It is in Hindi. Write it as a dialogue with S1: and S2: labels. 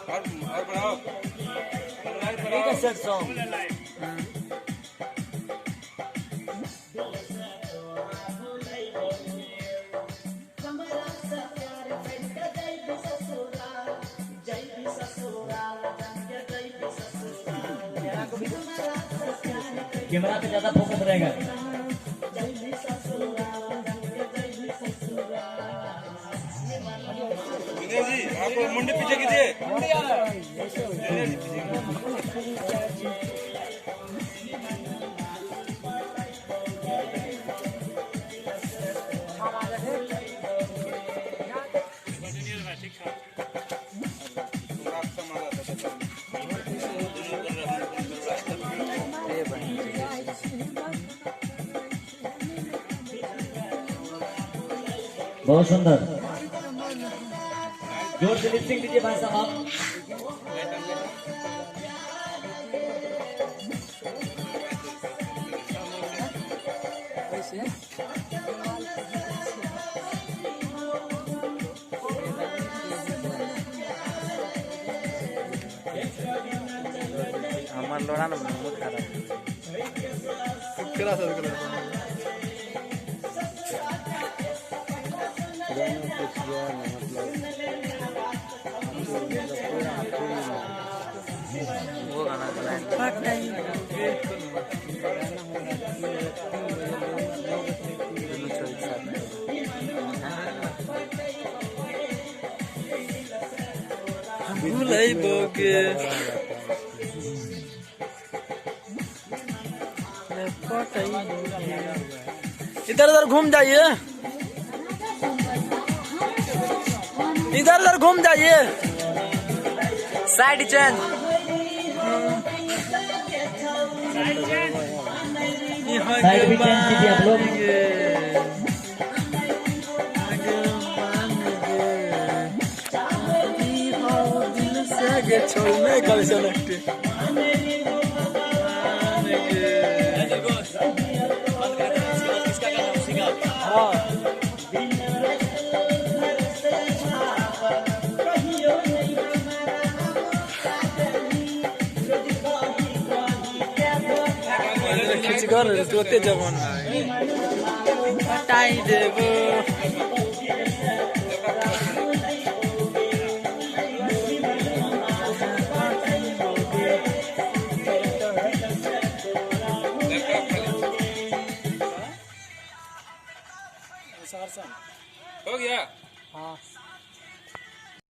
S1: और बढ़ाओ, लाइट बढ़ाओ।
S2: सेट सॉन्ग कैमरा पे ज्यादा फोकस रहेगा।
S1: विनय जी आप मुंडी पीछे कीजिए।
S2: बहुत सुंदर, जोर से लिपसिंग दीजिए भाई साहब आप।
S3: हमार लोड़ा ना बहुत खराब
S1: केला सब केला
S3: वो गाना चलाएं भूलाई बोगे इधर उधर घूम जाइए, इधर उधर घूम जाइए, साइड चेंज।
S2: साइड भी चेंज कीजिए आप लोग।
S3: छोड़ने का लगते हाँ खिच कर तुरते जवान हटाई देबो।